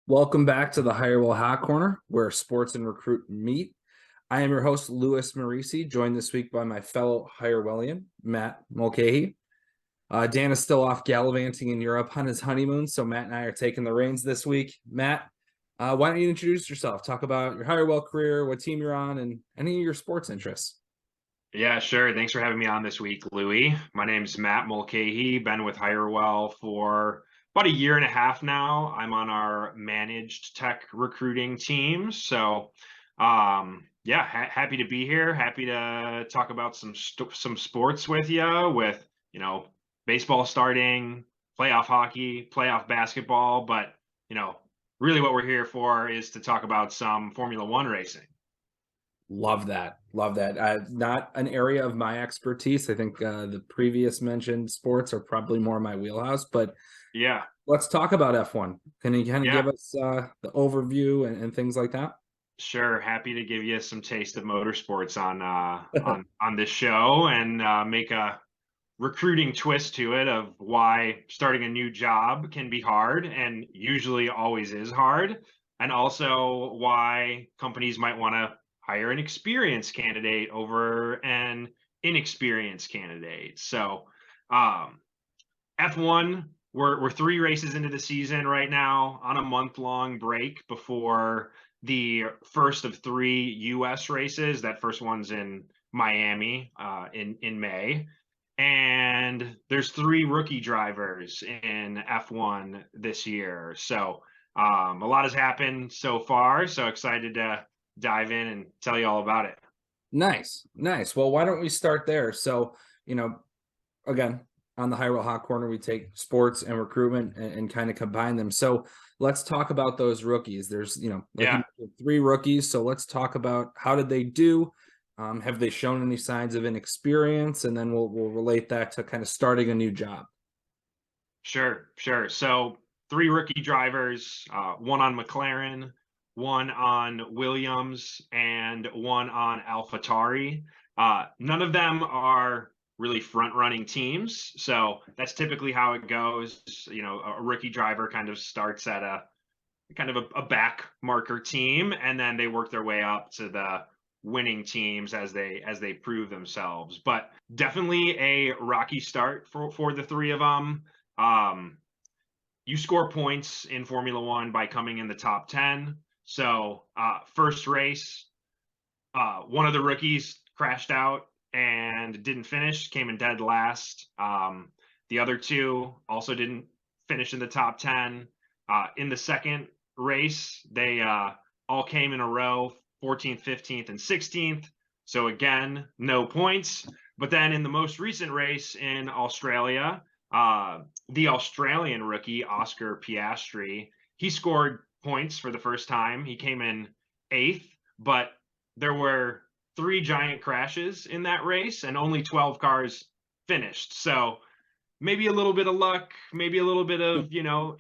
Welcome back to the Hirewell Hot Corner, where sports and recruit meet. I am your host, Louie Marisi, joined this week by my fellow Hirewellian, Matt Mulcahy. Dan is still off gallivanting in Europe on his honeymoon, so Matt and I are taking the reins this week. Matt, why don't you introduce yourself? Talk about your Hirewell career, what team you're on, and any of your sports interests. Yeah, sure. Thanks for having me on this week, Louie. My name's Matt Mulcahy. Been with Hirewell for about a year and a half now. I'm on our managed tech recruiting team. Yeah, happy to be here. Happy to talk about some sports with you. Baseball starting, playoff hockey, playoff basketball. But you know, really, what we're here for is to talk about some Formula One racing. Love that. Love that. Not an area of my expertise. I think the previous mentioned sports are probably more my wheelhouse, but Yeah. let's talk about F1. Can you kind of Yeah. give us the overview and things like that? Sure, happy to give you some taste of motorsports on on this show and make a recruiting twist to it of why starting a new job can be hard and usually always is hard, and also why companies might want to hire an experienced candidate over an inexperienced candidate. Um, F1, we're three races into the season right now on a month-long break before the first of three US races. That first one's in Miami in May. And there's three rookie drivers in F1 this year. A lot has happened so far. So excited to dive in and tell you all about it. Nice, nice. Well, why don't we start there? So, again, on the Hirewell Hot Corner, we take sports and recruitment and kind of combine them. So let's talk about those rookies. There's, like you Yeah. mentioned, three rookies. So let's talk about how did they do? Have they shown any signs of inexperience? And then we'll relate that to kind of starting a new job. Sure, sure. So three rookie drivers, one on McLaren, one on Williams, and one on AlphaTauri. None of them are really front-running teams, so that's typically how it goes. A rookie driver kind of starts at a kind of a back marker team, and then they work their way up to the winning teams as they prove themselves. But definitely a rocky start for the three of them. um, you score points in Formula One by coming in the top 10. So, first race, one of the rookies crashed out and didn't finish, came in dead last. The other two also didn't finish in the top 10. In the second race, they all came in a row, 14th, 15th, and 16th. So, again, no points. But then in the most recent race in Australia, the Australian rookie, Oscar Piastri, he scored points for the first time. He came in eighth, but there were three giant crashes in that race and only 12 cars finished. So maybe a little bit of luck, maybe a little bit of,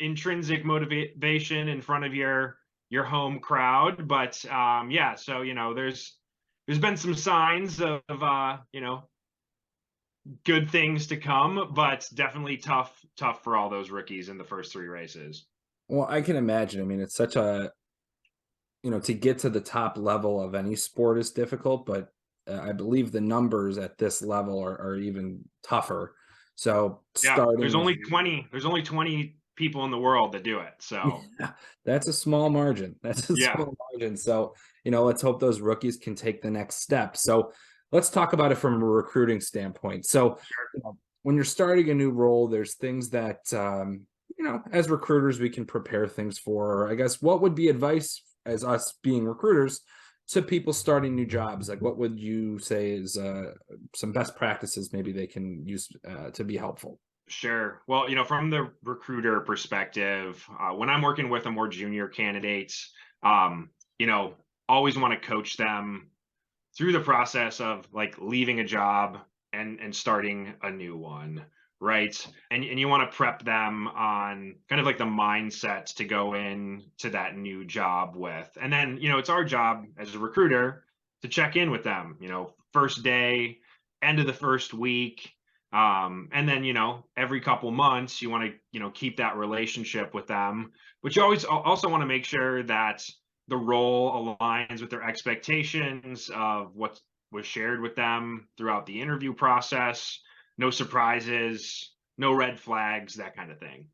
intrinsic motivation in front of your home crowd. But yeah, so there's been some signs of good things to come, but definitely tough for all those rookies in the first three races. Well, I can imagine. I mean, it's such a, to get to the top level of any sport is difficult, but I believe the numbers at this level are even tougher. So Yeah, starting there's only 20 people in the world that do it. So yeah, that's a small margin. That's a yeah. small margin. So, let's hope those rookies can take the next step. So let's talk about it from a recruiting standpoint. So, Sure. when you're starting a new role, there's things that, as recruiters, we can prepare things for. I guess what would be advice as us being recruiters to people starting new jobs? Like, what would you say is some best practices maybe they can use to be helpful? Sure. Well, from the recruiter perspective, when I'm working with a more junior candidates, you know, always want to coach them through the process of like leaving a job and starting a new one, right? And you want to prep them on kind of like the mindset to go in to that new job with. And then, it's our job as a recruiter to check in with them, first day, end of the first week, And then, every couple months you want to, keep that relationship with them, but you always also want to make sure that the role aligns with their expectations of what was shared with them throughout the interview process. No surprises, no red flags, that kind of thing.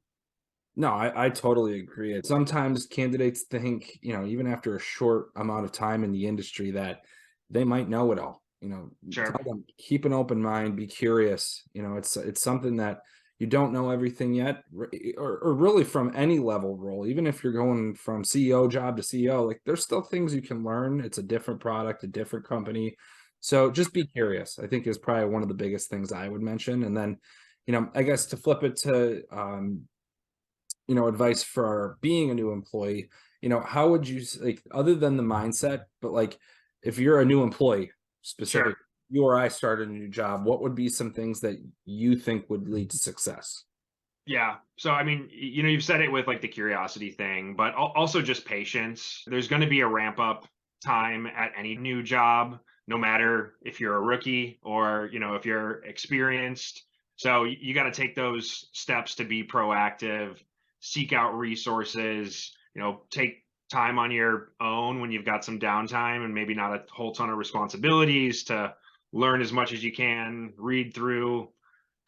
No, I totally agree. Sometimes candidates think, even after a short amount of time in the industry, that they might know it all. Sure. Tell them keep an open mind, be curious. It's something that you don't know everything yet, or really from any level role. Even if you're going from CEO job to CEO, like there's still things you can learn. It's a different product, a different company. So just be curious, I think, is probably one of the biggest things I would mention. And then, I guess to flip it to advice for being a new employee, how would you like, other than the mindset, but like if you're a new employee Sure. specific, you or I started a new job, what would be some things that you think would lead to success? Yeah. So, I mean, you've said it with like the curiosity thing, but also just patience. There's going to be a ramp up time at any new job, no matter if you're a rookie or, if you're experienced. So, you got to take those steps to be proactive, seek out resources, take time on your own when you've got some downtime and maybe not a whole ton of responsibilities to learn as much as you can, read through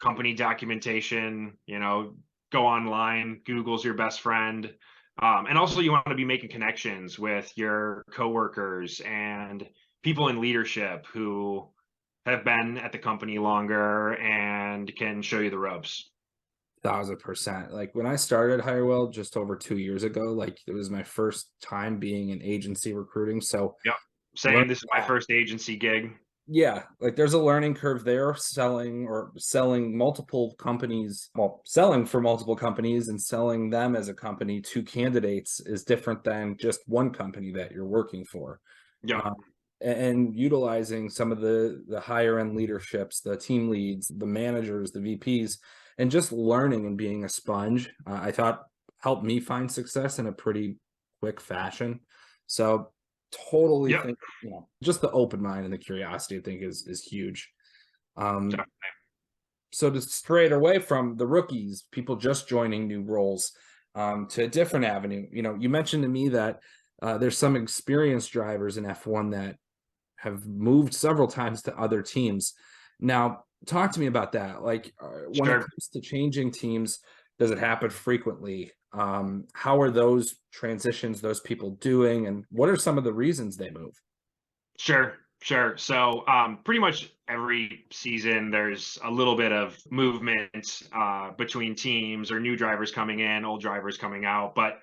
company documentation, go online, Google's your best friend. And also you want to be making connections with your coworkers and people in leadership who have been at the company longer and can show you the ropes. 1,000%. Like when I started Hirewell just over 2 years ago, like it was my first time being in agency recruiting. So Yep. learning Same. This is my that, first agency gig. yeah, like there's a learning curve there, selling multiple companies, well, selling for multiple companies and selling them as a company to candidates is different than just one company that you're working for. Yep. Um, and utilizing some of the higher end leaderships, the team leads, the managers, the VPs, and just learning and being a sponge, I thought helped me find success in a pretty quick fashion. So totally Yep. think, just the open mind and the curiosity, I think is huge. Um, Definitely. so to straight away from the rookies, people just joining new roles, to a different avenue. You mentioned to me that there's some experienced drivers in F1 that have moved several times to other teams. Now, talk to me about that. Like, when it Sure. comes to changing teams, does it happen frequently? How are those transitions, those people doing, and what are some of the reasons they move? Sure, sure. So, pretty much every season, there's a little bit of movement between teams or new drivers coming in, old drivers coming out. But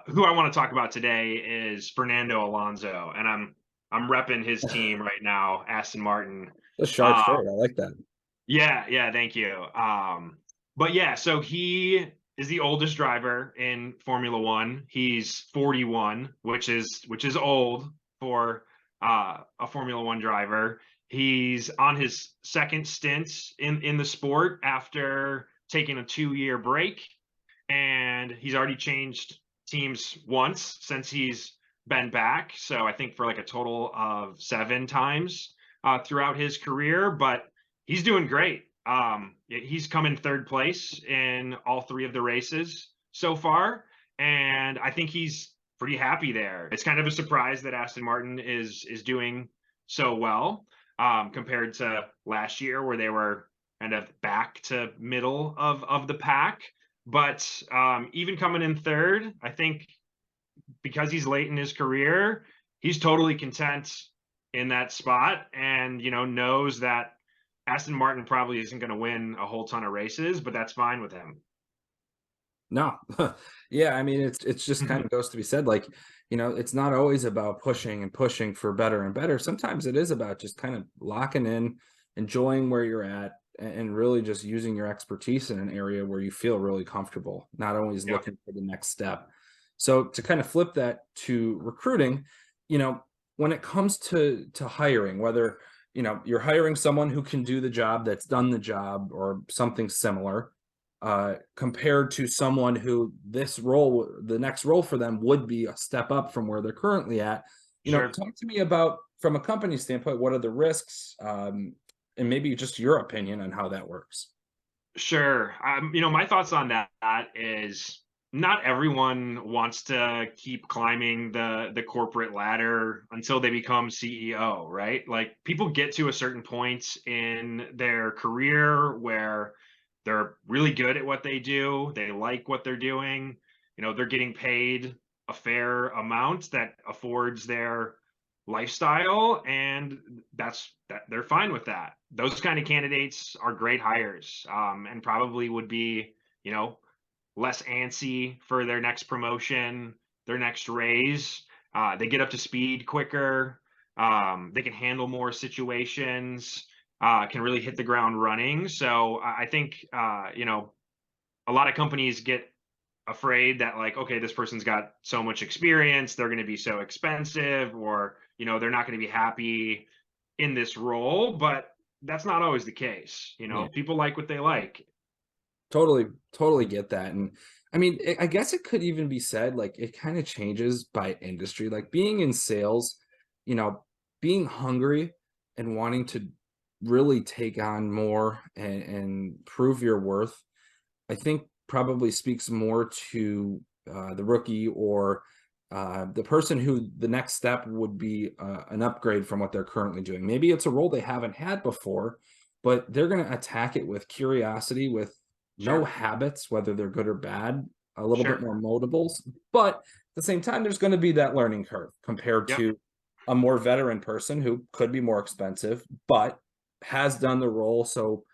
who I want to talk about today is Fernando Alonso, and I'm repping his team right now, Aston Martin. A sharp Uh, shirt. I like that. yeah, yeah, thank you. But yeah, so he is the oldest driver in Formula One. He's 41, which is old for a Formula One driver. He's on his second stint in the sport after taking a 2-year break, and he's already changed teams once since he's been back. So I think for like a total of 7 times throughout his career, but he's doing great. He's come in third place in all 3 of the races so far, and I think he's pretty happy there. It's kind of a surprise that Aston Martin is doing so well compared to last year, where they were kind of back to middle of the pack. But even coming in third, I think because he's late in his career, he's totally content in that spot, and knows that Aston Martin probably isn't going to win a whole ton of races, but that's fine with him. No. Yeah, I mean, it's just kind Mhm. of goes to be said, like, it's not always about pushing and pushing for better and better. Sometimes it is about just kind of locking in, enjoying where you're at, and really just using your expertise in an area where you feel really comfortable, not always Yeah, looking for the next step. So to kind of flip that to recruiting, you know, when it comes to hiring, whether you're hiring someone who can do the job, that's done the job or something similar, compared to someone who this role, the next role for them would be a step up from where they're currently at. sure. Talk to me about, from a company standpoint, what are the risks? and maybe just your opinion on how that works. Sure. My thoughts on that is not everyone wants to keep climbing the corporate ladder until they become CEO, right? Like people get to a certain point in their career where they're really good at what they do, they like what they're doing, they're getting paid a fair amount that affords their lifestyle, and that they're fine with that. Those kind of candidates are great hires, and probably would be less antsy for their next promotion, their next raise. They get up to speed quicker. They can handle more situations, can really hit the ground running. So I think a lot of companies get afraid that, like, okay, this person's got so much experience, they're going to be so expensive, or they're not going to be happy in this role. But that's not always the case. Yeah. People like what they like. Totally get that. And I mean, I guess it could even be said like it kind of changes by industry. Like being in sales, you know, being hungry and wanting to really take on more and prove your worth, I think probably speaks more to the rookie or the person who the next step would be an upgrade from what they're currently doing. Maybe it's a role they haven't had before, but they're going to attack it with curiosity, with no Sure. habits, whether they're good or bad, a little bit Sure. more motivables. But at the same time, there's going to be that learning curve compared Yep. to a more veteran person who could be more expensive, but has done the role. So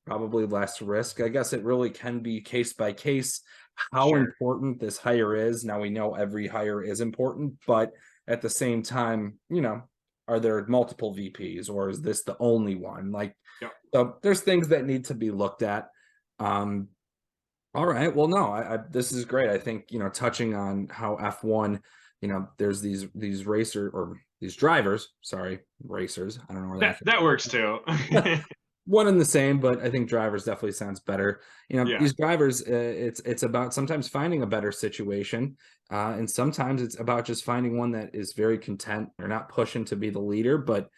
probably less risk. I guess it really can be case by case how Sure. important this hire is. Now we know every hire is important, but at the same time, are there multiple VPs or is this the only one? Like, Yep. so there's things that need to be looked at. All right. Well, no, this is great. I think, touching on how F1, there's these racer or these drivers, sorry, racers. I don't know where That works too. that one and the same, but I think drivers definitely sounds better. Yeah. These drivers, it's about sometimes finding a better situation, and sometimes it's about just finding one that is very content. They're not pushing to be the leader, but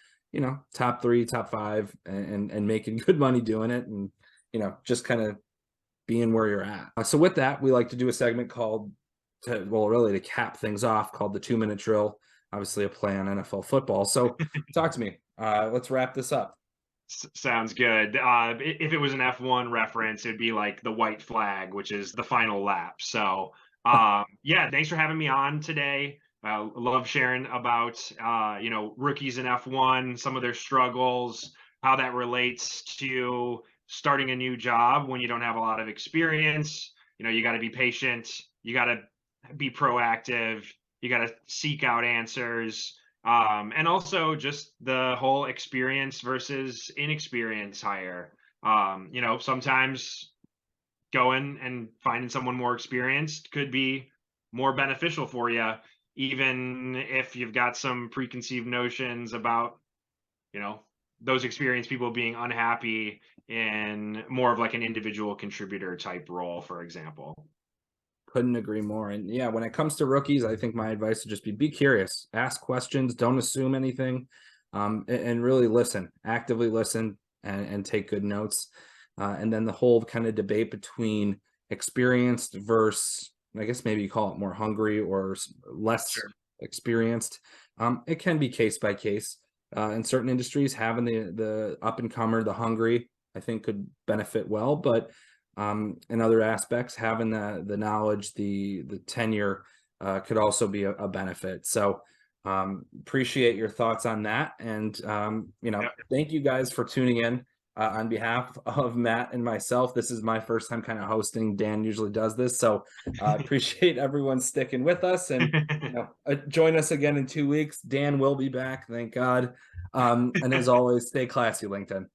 top 3, top 5, and making good money doing it, and just kind of being where you're at. So with that, we like to do a segment called, to cap things off, called the 2-minute drill. Obviously, a play on NFL football. So talk to me. Let's wrap this up. Sounds good. If it was an F1 reference, it'd be like the white flag, which is the final lap. So, yeah, thanks for having me on today. Love sharing about, rookies in F1, some of their struggles, how that relates to starting a new job when you don't have a lot of experience. You got to be patient. You got to be proactive. You got to seek out answers. And also just the whole experience versus inexperience hire. Sometimes going and finding someone more experienced could be more beneficial for you, even if you've got some preconceived notions about, those experienced people being unhappy in more of like an individual contributor type role, for example. Couldn't agree more. And yeah, when it comes to rookies, I think my advice would just be curious, ask questions, don't assume anything, and really listen, actively listen, and take good notes. And then the whole kind of debate between experienced versus, I guess maybe you call it more hungry or less Sure. experienced. It can be case by case. In certain industries, having the up and comer, the hungry, I think could benefit well, but in other aspects, having the knowledge, the tenure could also be a benefit. So appreciate your thoughts on that. And, Yep. thank you guys for tuning in. On behalf of Matt and myself, this is my first time kind of hosting. Dan usually does this. So appreciate everyone sticking with us, and join us again in 2 weeks. Dan will be back. Thank God. And as always, stay classy, LinkedIn.